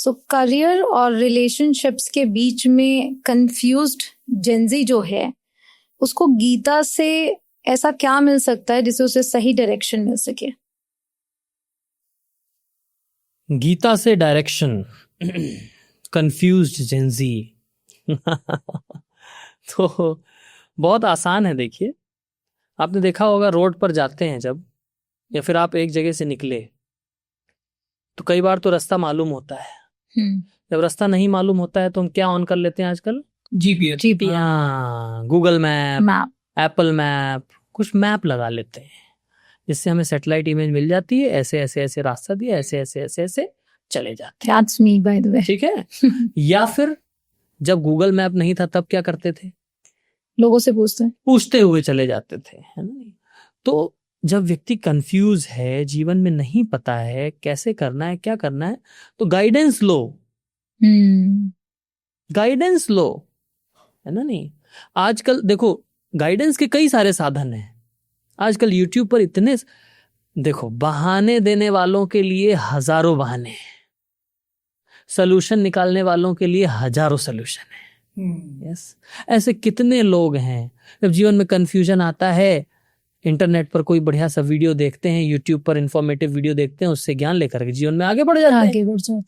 सो career और relationships के बीच में कंफ्यूज्ड जेंजी जो है, उसको गीता से ऐसा क्या मिल सकता है जिससे उसे सही डायरेक्शन मिल सके? गीता से डायरेक्शन, कंफ्यूज्ड जेंजी तो बहुत आसान है। देखिए, आपने देखा होगा रोड पर जाते हैं जब, या फिर आप एक जगह से निकले तो कई बार तो रास्ता मालूम होता है। जब रास्ता नहीं मालूम होता है तो हम क्या ऑन कर लेते हैं आजकल? जीपीएस, हाँ, गूगल मैप, एप्पल मैप, कुछ मैप लगा लेते हैं जिससे हमें सैटेलाइट इमेज मिल जाती है। ऐसे ऐसे ऐसे रास्ता दिया, ऐसे ऐसे ऐसे ऐसे चले जाते हैं। That's me, by the way. ठीक है। या फिर जब गूगल मैप नहीं था तब क्या करते थे? लोगों से पूछते हुए चले जाते थे, है ना। तो जब व्यक्ति कंफ्यूज है, जीवन में नहीं पता है कैसे करना है, क्या करना है, तो गाइडेंस लो। गाइडेंस लो, है ना। नहीं, आजकल देखो गाइडेंस के कई सारे साधन हैं। आजकल यूट्यूब पर इतने, देखो, बहाने देने वालों के लिए हजारों बहाने, सलूशन निकालने वालों के लिए हजारों सलूशन है। यस, ऐसे कितने लोग हैं। जब जीवन में कंफ्यूजन आता है, इंटरनेट पर कोई बढ़िया सा वीडियो देखते हैं, यूट्यूब पर इंफॉर्मेटिव वीडियो देखते हैं, उससे ज्ञान लेकर के जीवन में आगे बढ़ जाते हैं।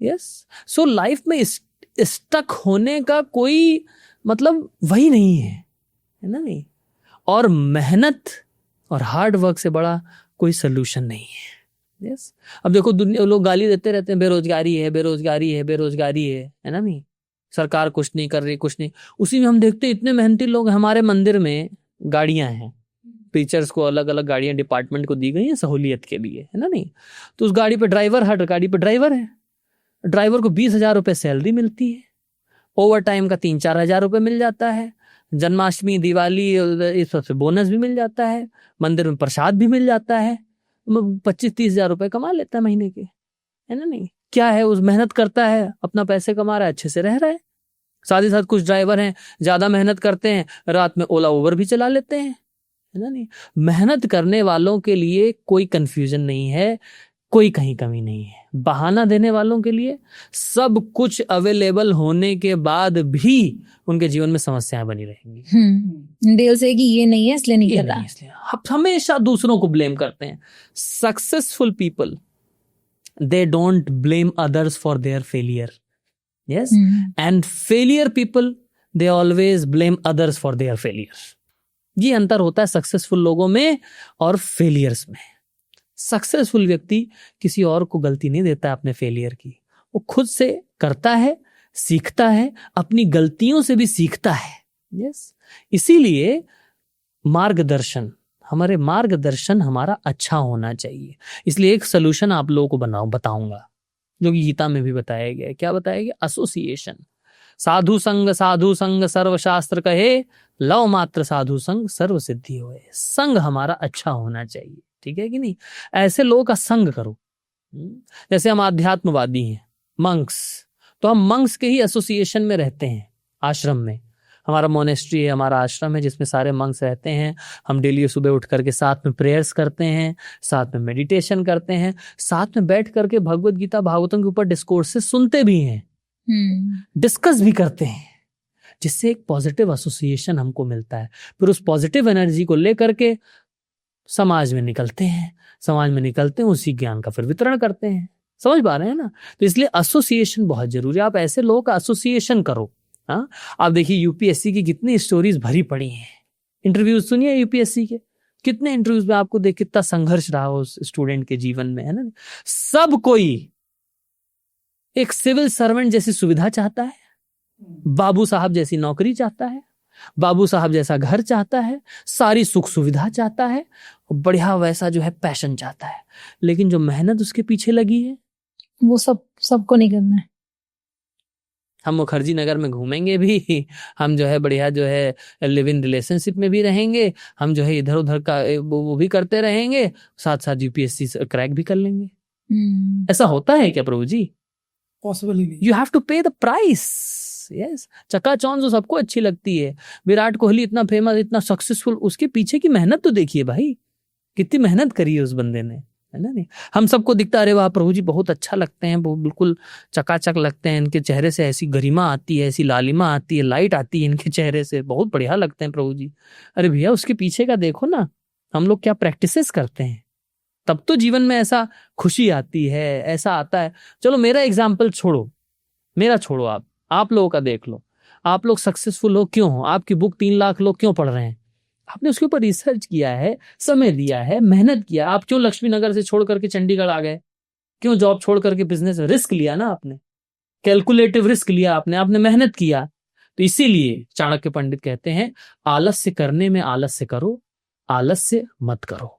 यस, सो लाइफ में स्टक होने का कोई मतलब वही नहीं है ना। नहीं, और मेहनत और हार्ड वर्क से बड़ा कोई सलूशन नहीं है। यस, अब देखो दुनिया, लोग गाली देते रहते हैं, बेरोजगारी है, बेरोजगारी है, बेरोजगारी है ना। नहीं, सरकार कुछ नहीं कर रही, कुछ नहीं। उसी में हम देखते हैं इतने मेहनती लोग। हमारे मंदिर में गाड़ियां हैं, टीचर्स को अलग अलग गाड़ियां डिपार्टमेंट को दी गई हैं सहूलियत के लिए, है ना। नहीं, तो उस गाड़ी पे ड्राइवर, हर गाड़ी पे ड्राइवर है। ड्राइवर को 20,000 रुपए सैलरी मिलती है, ओवर टाइम का 3-4 हजार रुपए मिल जाता है, जन्माष्टमी, दिवाली, इस सबसे बोनस भी मिल जाता है, मंदिर में प्रसाद भी मिल जाता है। 25-30 हजार रुपए कमा लेता है महीने के, है ना। नहीं, क्या है, उस मेहनत करता है, अपना पैसे कमा रहा है, अच्छे से रह रहा है। साथ ही साथ कुछ ड्राइवर हैं ज्यादा मेहनत करते हैं, रात में ओला उबर भी चला लेते हैं, है ना। नहीं, मेहनत करने वालों के लिए कोई कंफ्यूजन नहीं है, कोई कहीं कमी नहीं है। बहाना देने वालों के लिए सब कुछ अवेलेबल होने के बाद भी उनके जीवन में समस्याएं बनी रहेंगी। दिल से कि ये नहीं है इसलिए नहीं कर रहा। हम हमेशा दूसरों को ब्लेम करते हैं। Successful people, they don't blame others for their failure. Yes, and failure people, they always blame others for their failure. ये अंतर होता है सक्सेसफुल लोगों में और फेलियर्स में। सक्सेसफुल व्यक्ति किसी और को गलती नहीं देता अपने फेलियर की, वो खुद से करता है, सीखता है, अपनी गलतियों से भी सीखता है। यस, इसीलिए मार्गदर्शन हमारा अच्छा होना चाहिए। इसलिए एक सोल्यूशन आप लोगों को बताऊंगा, जो कि गीता में भी बताया गया है। क्या बताया गया? एसोसिएशन। साधु संग सर्वशास्त्र कहे, लव मात्र साधु संग सर्व सिद्धि होए। संग हमारा अच्छा होना चाहिए, ठीक है कि नहीं। ऐसे लोगों का संग करो। जैसे हम आध्यात्मवादी हैं, मंक्स, तो हम मंक्स के ही एसोसिएशन में रहते हैं, आश्रम में। हमारा मोनेस्ट्री है, हमारा आश्रम है जिसमें सारे मंक्स रहते हैं। हम डेली सुबह उठ करके साथ में प्रेयर्स करते हैं, साथ में मेडिटेशन करते हैं, साथ में बैठ करके भगवत गीता, भागवतम के ऊपर डिस्कोर्सेस सुनते भी हैं, डिस्कस भी करते हैं, जिससे एक पॉजिटिव एसोसिएशन हमको मिलता है। फिर उस पॉजिटिव एनर्जी को लेकर के समाज में निकलते हैं, उसी ज्ञान का फिर वितरण करते हैं। समझ पा रहे हैं ना। तो इसलिए एसोसिएशन बहुत जरूरी है। आप ऐसे लोगों का एसोसिएशन करो। हाँ, आप देखिए यूपीएससी की कितनी स्टोरीज भरी पड़ी हैं। इंटरव्यूज सुनिए यूपीएससी के, कितने इंटरव्यूज में आपको देख कितना संघर्ष रहा उस स्टूडेंट के जीवन में, है ना। सब कोई एक सिविल सर्वेंट जैसी सुविधा चाहता है, बाबू साहब जैसी नौकरी चाहता है, बाबू साहब जैसा घर चाहता है, सारी सुख सुविधा चाहता है, बढ़िया वैसा जो है पैशन चाहता है। लेकिन जो मेहनत उसके पीछे लगी है वो सबको नहीं करना है। हम मुखर्जी नगर में घूमेंगे भी, हम जो है बढ़िया जो है लिव इन रिलेशनशिप में भी रहेंगे, हम जो है इधर उधर का वो भी करते रहेंगे, साथ साथ यूपीएससी क्रैक भी कर लेंगे। ऐसा होता है क्या प्रभु जी? पॉसिबल ही नहीं। यू हैव टू पे द प्राइस। यस, चकाचौंध तो सबको अच्छी लगती है। विराट कोहली इतना फेमस, इतना सक्सेसफुल, उसके पीछे की मेहनत तो देखिए भाई, कितनी मेहनत करी है उस बंदे ने, है ना नहीं। हम सबको दिखता है अरे वाह प्रभु जी बहुत अच्छा लगते हैं, वो बिल्कुल चकाचक लगते हैं, इनके चेहरे से ऐसी गरिमा आती है, ऐसी लालिमा आती है, लाइट आती है इनके चेहरे से, बहुत बढ़िया लगते हैं प्रभु जी। अरे भैया उसके पीछे का देखो ना, हम लोग क्या प्रैक्टिसेस करते हैं, तब तो जीवन में ऐसा खुशी आती है, ऐसा आता है। चलो मेरा एग्जाम्पल छोड़ो, मेरा छोड़ो, आप लोगों का देख लो। आप लोग सक्सेसफुल हो क्यों हो? आपकी बुक 3 लाख लोग क्यों पढ़ रहे हैं? आपने उसके ऊपर रिसर्च किया है, समय दिया है, मेहनत किया। आप क्यों लक्ष्मी नगर से छोड़ करके चंडीगढ़ आ गए? क्यों जॉब छोड़ करके बिजनेस रिस्क लिया ना आपने, कैलकुलेटिव रिस्क लिया आपने मेहनत किया। तो इसीलिए चाणक्य पंडित कहते हैं आलस्य करने में आलस्य करो, आलस्य मत करो।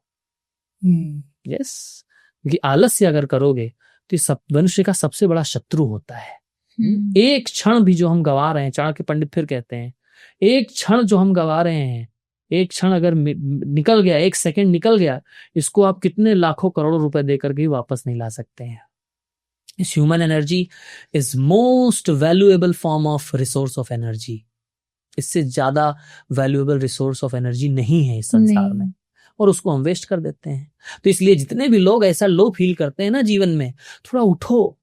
यस, क्योंकि आलस्य अगर करोगे तो ये मनुष्य का सबसे बड़ा शत्रु होता है। एक क्षण भी जो हम गवा रहे हैं, चाणक्य पंडित फिर कहते हैं एक क्षण जो हम गवा रहे हैं, एक क्षण अगर निकल गया, 1 सेकंड निकल गया, इसको आप कितने लाखों करोड़ों रुपए देकर के वापस नहीं ला सकते हैं। इस human energy is most valuable form of resource of energy. इससे ज्यादा वैल्यूएबल रिसोर्स ऑफ एनर्जी नहीं है इस संसार में, और उसको हम वेस्ट कर देते हैं। तो इसलिए जितने भी लोग ऐसा लो फील करते हैं ना जीवन में, थोड़ा उठो,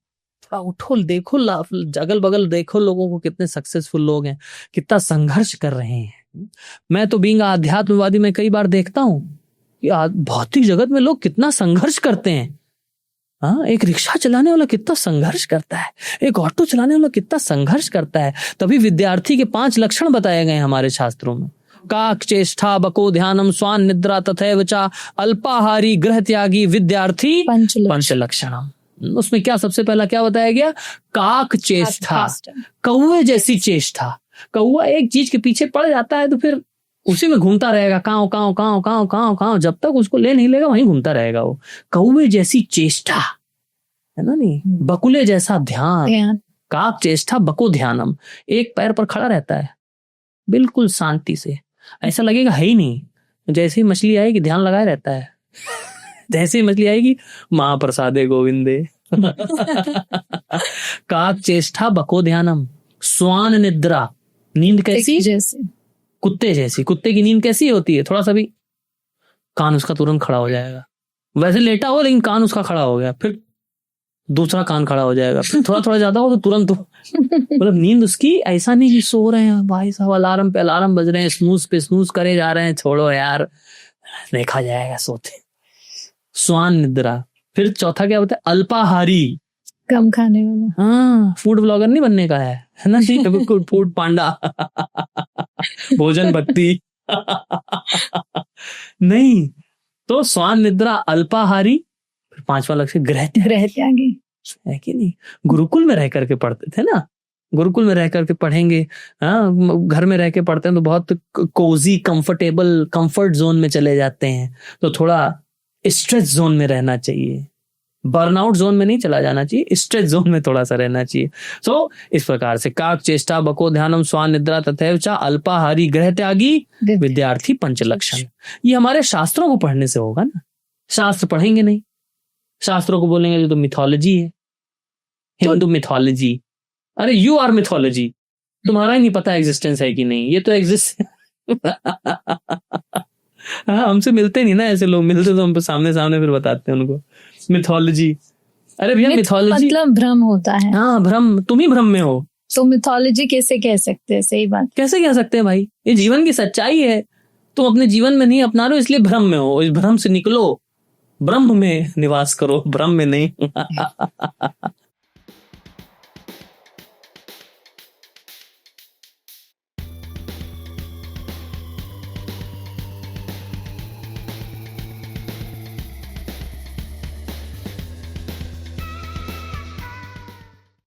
देखो अगल बगल देखो लोगों को, कितने सक्सेसफुल लोग हैं, कितना संघर्ष कर रहे हैं। मैं तो बीइंग आध्यात्मवादी में कई बार देखता हूं कि भौतिक जगत में लोग कितना संघर्ष करते हैं। हाँ, एक रिक्शा चलाने वाला कितना संघर्ष करता है, एक ऑटो चलाने वाला कितना संघर्ष करता है। तभी विद्यार्थी के 5 लक्षण बताए गए हमारे शास्त्रों में। काक चेष्टा बको ध्यानम स्वान निद्रा तथैव च अल्पाहारी गृह त्यागी विद्यार्थी पंच लक्षणम। उसमें क्या सबसे पहला क्या बताया गया? काक चेष्टा, कौवे जैसी चेष्टा। कौवा एक चीज के पीछे पड़ जाता है तो फिर उसी में घूमता रहेगा, काव काव काव काव काव काव, जब तक उसको ले नहीं लेगा वहीं घूमता रहेगा वो। कौवे जैसी चेष्टा, है ना नहीं। बकुले जैसा ध्यान, काक चेष्टा बको ध्यानम। एक पैर पर खड़ा रहता है बिल्कुल शांति से, ऐसा लगेगा है ही नहीं। जैसे ही मछली आएगी ध्यान लगाए रहता है, जैसे ही मछली आएगी महाप्रसादे गोविंदे। काक चेष्टा बको ध्यानम स्वान निद्रा। नींद कैसी? कुत्ते जैसी। कुत्ते की नींद कैसी होती है? थोड़ा सा भी कान उसका तुरंत खड़ा हो जाएगा, वैसे लेटा हो लेकिन कान उसका खड़ा हो गया, फिर दूसरा कान खड़ा हो जाएगा, फिर थोड़ा थोड़ा ज्यादा हो तो तुरंत मतलब नींद उसकी ऐसा नहीं कि सो रहे हैं भाई साहब, अलार्म पे अलार्म बज रहे हैं, स्नूज पे स्नूज करे जा रहे हैं, छोड़ो यार देखा जाएगा, सोते। स्वान निद्रा। फिर चौथा क्या होता है? अल्पाहारी, कम खाने वाला। हाँ, फूड ब्लॉगर नहीं बनने का है ना जी, फूड पांडा, भोजन भक्ति नहीं। तो स्वान निद्रा, अल्पाहारी। 5वां लक्ष्य गृह त्यागी, है कि नहीं। गुरुकुल में रह करके पढ़ते थे ना, गुरुकुल में रह करके पढ़ेंगे। हाँ, घर में रह के पढ़ते हैं तो बहुत कोजी कंफर्टेबल कंफर्ट जोन में चले जाते हैं, तो थोड़ा स्ट्रेस जोन में रहना चाहिए, बर्नआउट जोन में नहीं चला जाना चाहिए, स्ट्रेस जोन में थोड़ा सा रहना चाहिए। सो इस प्रकार से काक चेष्टा बको ध्यानम स्वान निद्रा तथैव च अल्पाहारी गृह त्यागी विद्यार्थी पंच लक्षण। ये हमारे शास्त्रों को पढ़ने से होगा ना, शास्त्र पढ़ेंगे नहीं, शास्त्रों को बोलेंगे जो तो मिथोलॉजी है, हिंदू मिथोलॉजी। अरे यू आर मिथोलॉजी, तुम्हारा ही नहीं पता एग्जिस्टेंस है कि नहीं, ये तो एग्जिस्ट। हाँ, हमसे मिलते नहीं ना ऐसे लोग, मिलते तो हम सामने सामने फिर बताते हैं उनको मिथोलॉजी। अरे भैया मिथोलॉजी मतलब भ्रम होता है। हाँ, भ्रम, तुम ही भ्रम में हो। तो मिथोलॉजी कैसे कह सकते हैं? सही बात, कैसे कह सकते हैं भाई, ये जीवन की सच्चाई है, तुम अपने जीवन में नहीं अपना रहे हो इसलिए भ्रम में हो। इस भ्रम से निकलो, ब्रह्म में निवास करो, भ्रम में नहीं।